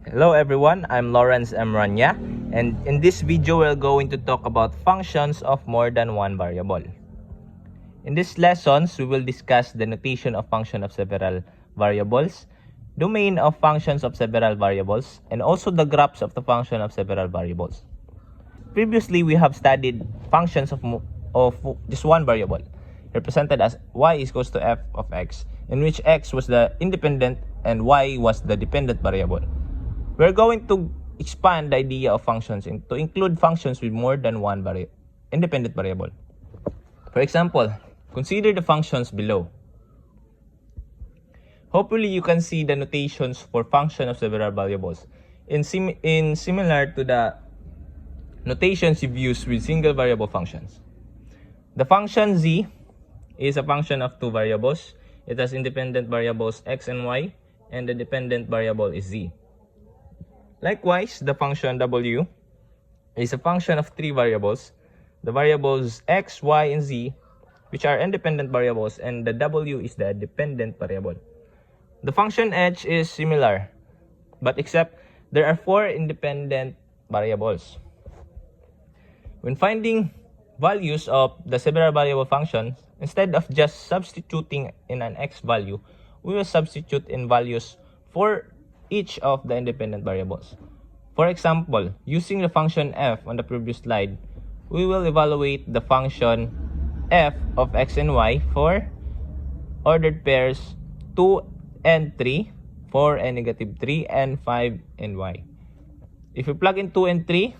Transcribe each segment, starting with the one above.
Hello everyone, I'm Lawrence M. Rania, and in this video we're going to talk about functions of more than one variable. In these lessons, we will discuss the notation of function of several variables, domain of functions of several variables, and also the graphs of the function of several variables. Previously, we have studied functions of just one variable, represented as y is equals to f of x, in which x was the independent and y was the dependent variable. We're going to expand the idea of functions to include functions with more than one independent variable. For example, consider the functions below. Hopefully, you can see the notations for function of several variables in similar to the notations you've used with single variable functions. The function z is a function of two variables. It has independent variables x and y, and the dependent variable is z. Likewise, the function w is a function of three variables. The variables x, y, and z, which are independent variables, and the w is the dependent variable. The function h is similar, but except there are four independent variables. When finding values of the several variable functions, instead of just substituting in an x value, we will substitute in values for each of the independent variables. For example, using the function f on the previous slide, we will evaluate the function f of x and y for ordered pairs 2 and 3, 4 and negative 3, and 5 and y. If we plug in 2 and 3,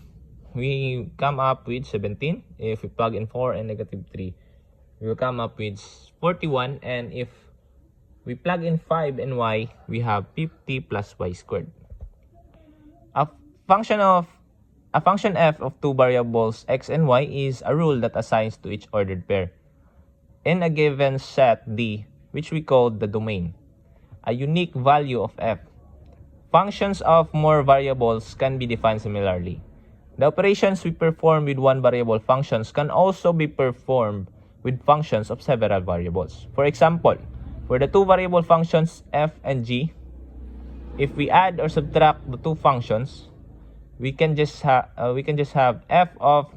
we come up with 17. If we plug in 4 and negative 3, we will come up with 41. And if we plug in 5 and y, we have 50 plus y squared. A function f of two variables x and y is a rule that assigns to each ordered pair in a given set D, which we call the domain, a unique value of f. Functions of more variables can be defined similarly. The operations we perform with one variable functions can also be performed with functions of several variables. For example, for the two variable functions f and g, if we add or subtract the two functions, we can just have f of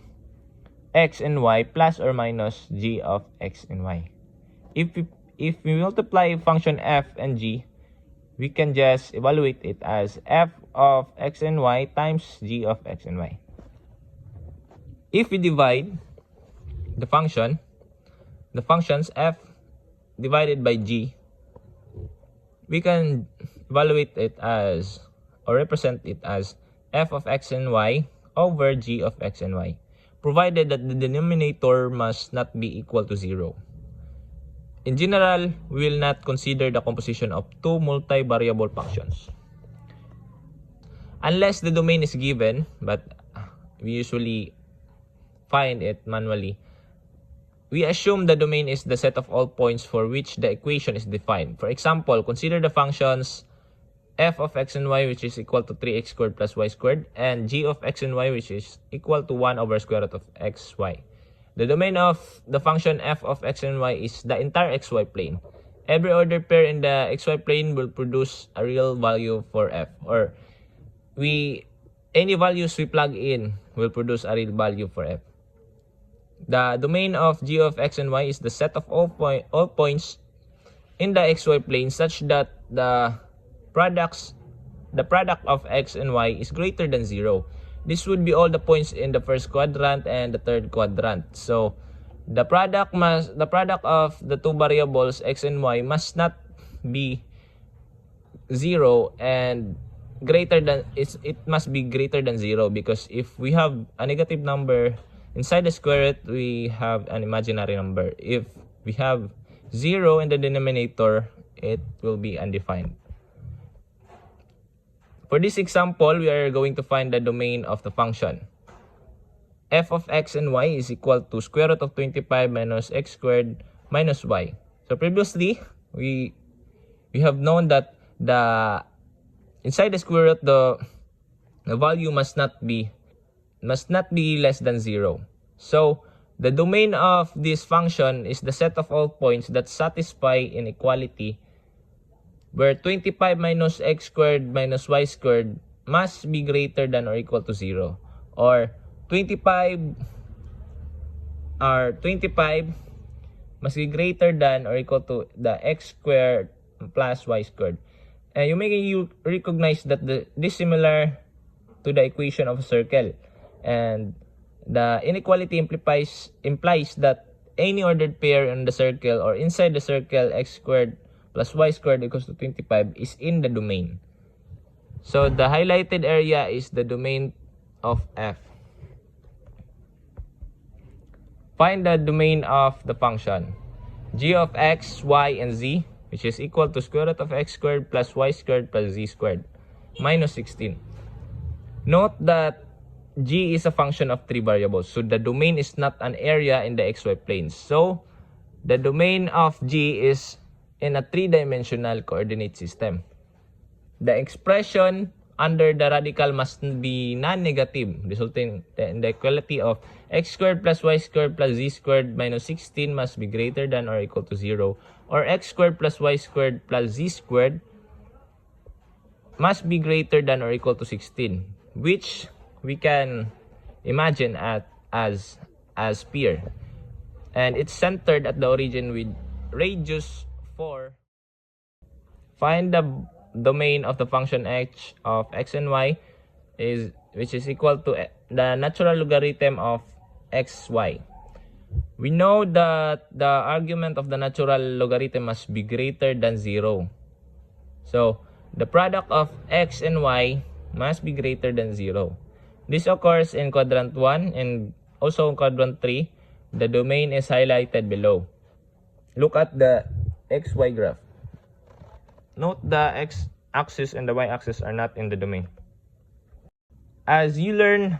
x and y plus or minus g of x and y. If we multiply function f and g, we can just evaluate it as f of x and y times g of x and y. If we divide the functions f divided by g, we can evaluate it as or represent it as f of x and y over g of x and y, provided that the denominator must not be equal to 0. In general, we will not consider the composition of two multi-variable functions unless the domain is given, but we usually find it manually. We assume the domain is the set of all points for which the equation is defined. For example, consider the functions f of x and y, which is equal to 3x squared plus y squared, and g of x and y, which is equal to 1 over square root of x, y. The domain of the function f of x and y is the entire xy plane. Every ordered pair in the xy plane will produce a real value for f, or any values we plug in will produce a real value for f. The domain of g of x and y is the set of all points in the xy plane such that the product of x and y is greater than 0. This would be all the points in the first quadrant and the third quadrant. So the product of the two variables x and y must not be 0 and it must be greater than 0, because if we have a negative number inside the square root, we have an imaginary number. If we have 0 in the denominator, it will be undefined. For this example, we are going to find the domain of the function. F of x and y is equal to square root of 25 minus x squared minus y. So previously, we have known that inside the square root, the value must not be less than 0. So the domain of this function is the set of all points that satisfy inequality where 25 minus x squared minus y squared must be greater than or equal to 0, or 25 must be greater than or equal to the x squared plus y squared. And you recognize that this similar to the equation of a circle, and the inequality implies that any ordered pair in the circle or inside the circle x squared plus y squared equals to 25 is in the domain. So the highlighted area is the domain of f. Find the domain of the function g of x, y, and z, which is equal to square root of x squared plus y squared plus z squared minus 16. Note that g is a function of 3 variables, so the domain is not an area in the xy planes. So the domain of g is in a 3-dimensional coordinate system. The expression under the radical must be non-negative, resulting in the equality of x squared plus y squared plus z squared minus 16 must be greater than or equal to 0, or x squared plus y squared plus z squared must be greater than or equal to 16, which we can imagine as pair, and it's centered at the origin with radius 4. Find the domain of the function h of x and y which is equal to the natural logarithm of xy. We know that the argument of the natural logarithm must be greater than 0. So the product of x and y must be greater than 0. This occurs in quadrant 1 and also in quadrant 3. The domain is highlighted below. Look at the xy graph. Note the x-axis and the y-axis are not in the domain. As you learn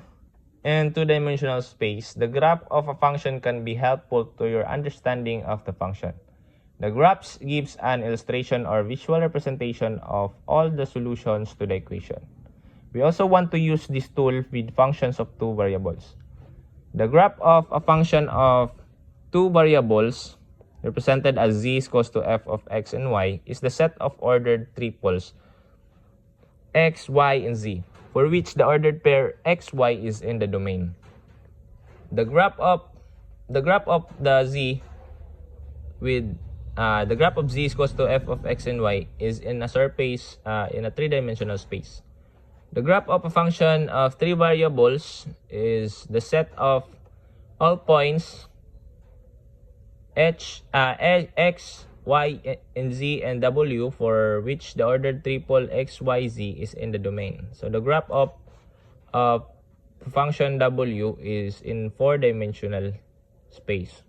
in two-dimensional space, the graph of a function can be helpful to your understanding of the function. The graphs gives an illustration or visual representation of all the solutions to the equation. We also want to use this tool with functions of 2 variables. The graph of a function of 2 variables, represented as z is equals to f of x and y, is the set of ordered triples x, y, and z, for which the ordered pair x, y is in the domain. The graph of the z with the graph of z is equals to f of x and y is in a surface in a 3-dimensional space. The graph of a function of 3 variables is the set of all points x, y, and z and w, for which the ordered triple x, y, z is in the domain. So the graph of function w is in 4-dimensional space,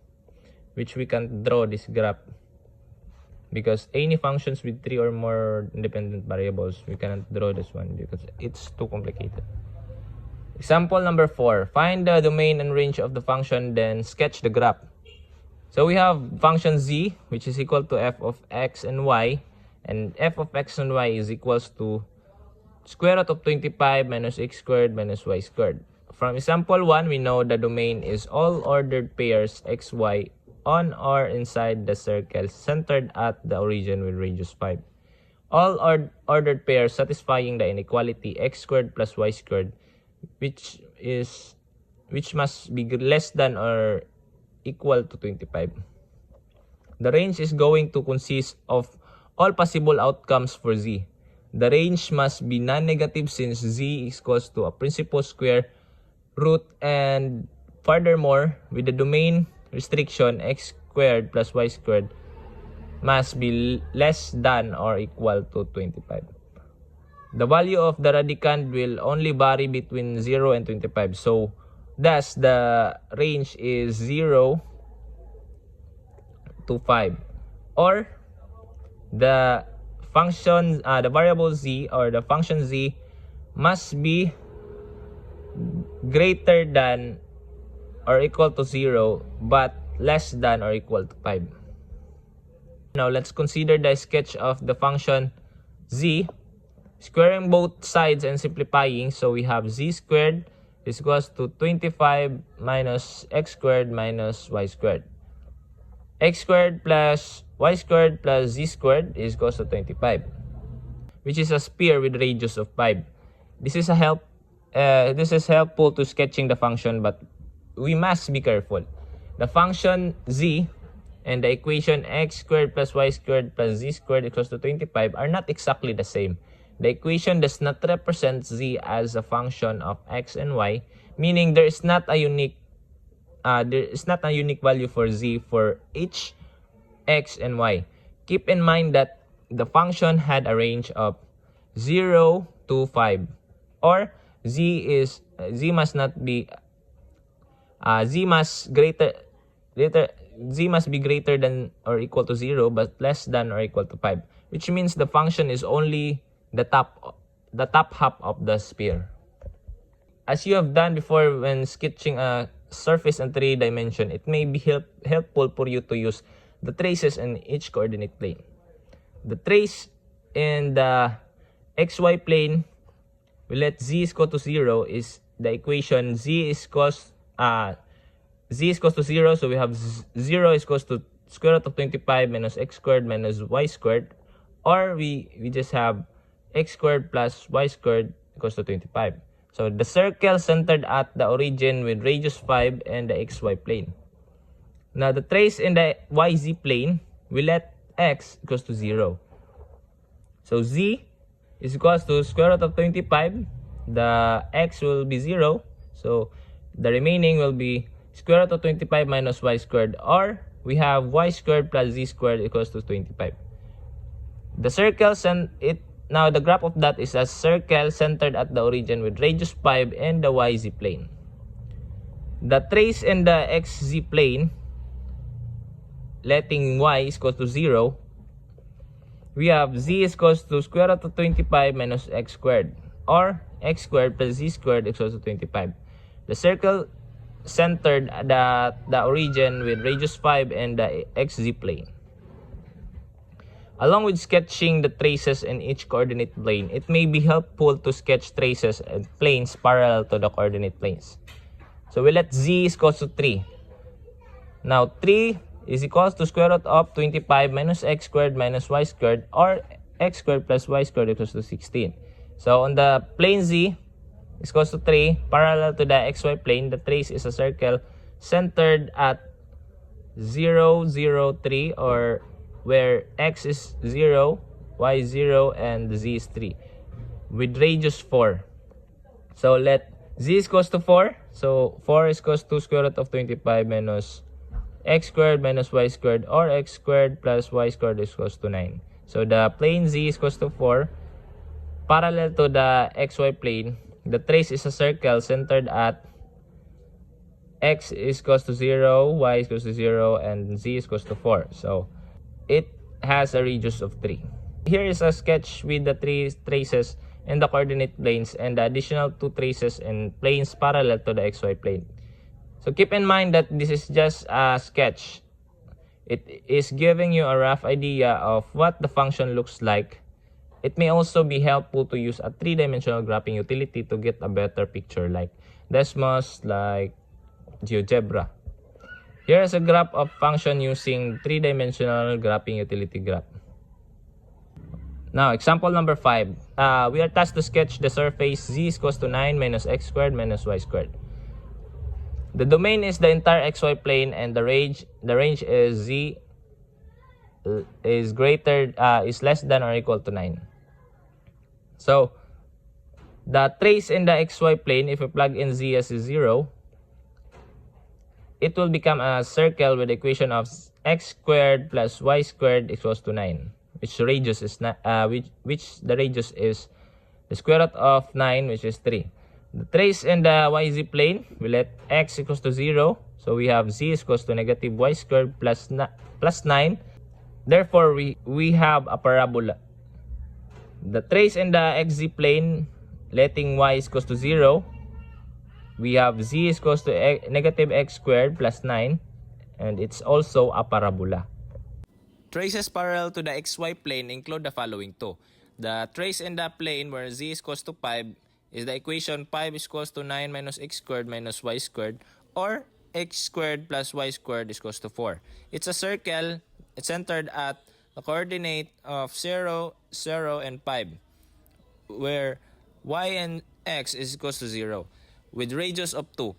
which we can draw this graph because any functions with 3 or more independent variables, we cannot draw this one because it's too complicated. Example number 4. Find the domain and range of the function, then sketch the graph. So we have function z, which is equal to f of x and y, and f of x and y is equals to square root of 25 minus x squared minus y squared. From example 1, we know the domain is all ordered pairs x, y on or inside the circle centered at the origin with radius 5. All ordered pairs satisfying the inequality x squared plus y squared, which must be less than or equal to 25. The range is going to consist of all possible outcomes for z. The range must be non-negative since z is equals to a principal square root, and furthermore, with the domain restriction, x squared plus y squared must be less than or equal to 25. The value of the radicand will only vary between 0 and 25. So thus the range is 0 to 5. Or the function, the variable z or the function z must be greater than or equal to 0 but less than or equal to 5. Now let's consider the sketch of the function z, squaring both sides and simplifying. So we have z squared is equals to 25 minus x squared minus y squared. X squared plus y squared plus z squared is equals to 25, which is a sphere with radius of 5. This is helpful to sketching the function, but we must be careful. The function z and the equation x squared plus y squared plus z squared equals to 25 are not exactly the same. The equation does not represent z as a function of x and y, meaning there is not a unique value for z for each x and y. Keep in mind that the function had a range of 0 to 5, or z must be greater than or equal to 0 but less than or equal to 5, which means the function is only the top half of the sphere. As you have done before when sketching a surface in 3 dimension, it may be helpful for you to use the traces in each coordinate plane. The trace in the xy plane, we let z is equal to 0 is the equation z is equals to 0, so we have 0 is equals to square root of 25 minus x squared minus y squared, or we just have x squared plus y squared equals to 25. So the circle centered at the origin with radius 5 and the xy plane. Now the trace in the yz plane, we let x equals to 0. So z is equals to square root of 25. The x will be 0. So the remaining will be square root of 25 minus y squared, or we have y squared plus z squared equals to 25. The circles now the graph of that is a circle centered at the origin with radius 5 and the yz plane. The trace in the xz plane, letting y is equal to 0, we have z is equals to square root of 25 minus x squared, or x squared plus z squared equals to 25. The circle centered at the origin with radius 5 and the xz plane. Along with sketching the traces in each coordinate plane, it may be helpful to sketch traces and planes parallel to the coordinate planes. So we let z is equals to 3. Now 3 is equals to square root of 25 minus x squared minus y squared, or x squared plus y squared equals to 16. So on the plane z is equals to 3, parallel to the xy plane, the trace is a circle centered at 0, 0, 3, or where x is 0, y is 0, and z is 3, with radius 4. So let z is equals to 4. So 4 is equals to square root of 25 minus x squared minus y squared, or x squared plus y squared is equals to 9. So the plane z is equals to 4. Parallel to the xy plane, the trace is a circle centered at x is equals to 0, y is equals to 0, and z is equals to 4. So it has a radius of 3. Here is a sketch with the 3 traces in the coordinate planes and the additional 2 traces in planes parallel to the xy plane. So keep in mind that this is just a sketch. It is giving you a rough idea of what the function looks like. It may also be helpful to use a 3-dimensional graphing utility to get a better picture, like Desmos, like GeoGebra. Here is a graph of function using 3-dimensional graphing utility graph. Now, example number 5. We are tasked to sketch the surface z is equals to 9 minus x squared minus y squared. The domain is the entire xy plane, and the range is z is less than or equal to 9. So the trace in the xy plane, if we plug in z as 0, it will become a circle with the equation of x squared plus y squared equals to 9, which the radius is the square root of 9, which is 3. The trace in the yz plane, we let x equals to 0, so we have z is equals to negative y squared plus 9. Therefore, we have a parabola. The trace in the xz plane, letting y is equals to 0, we have z is equals to negative x squared plus 9, and it's also a parabola. Traces parallel to the xy plane include the following two. The trace in the plane where z is equals to 5 is the equation 5 is equals to 9 minus x squared minus y squared, or x squared plus y squared is equals to 4. It's a circle. It's centered at the coordinate of 0, 0, and 5, where y and x is equals to 0 with radius of 2.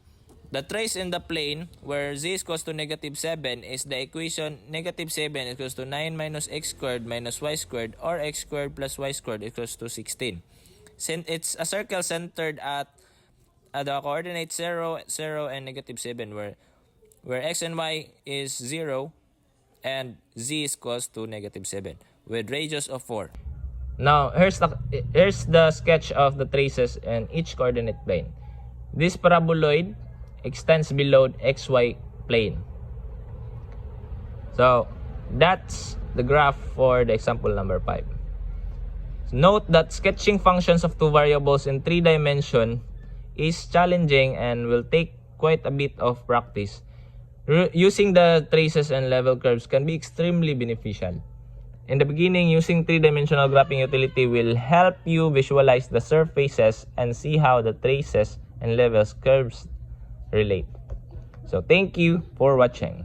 The trace in the plane where z is equals to negative 7 is the equation negative 7 is equals to 9 minus x squared minus y squared, or x squared plus y squared equals to 16. Since it's a circle centered at the coordinates 0, 0, and negative 7 where x and y is 0 and z is equals to negative 7 with radius of 4. Now, here's the sketch of the traces in each coordinate plane. This paraboloid extends below xy plane. So, that's the graph for the example number 5. Note that sketching functions of two variables in 3 dimensions is challenging and will take quite a bit of practice. Using the traces and level curves can be extremely beneficial. In the beginning, using 3-dimensional graphing utility will help you visualize the surfaces and see how the traces and levels curves relate. So thank you for watching.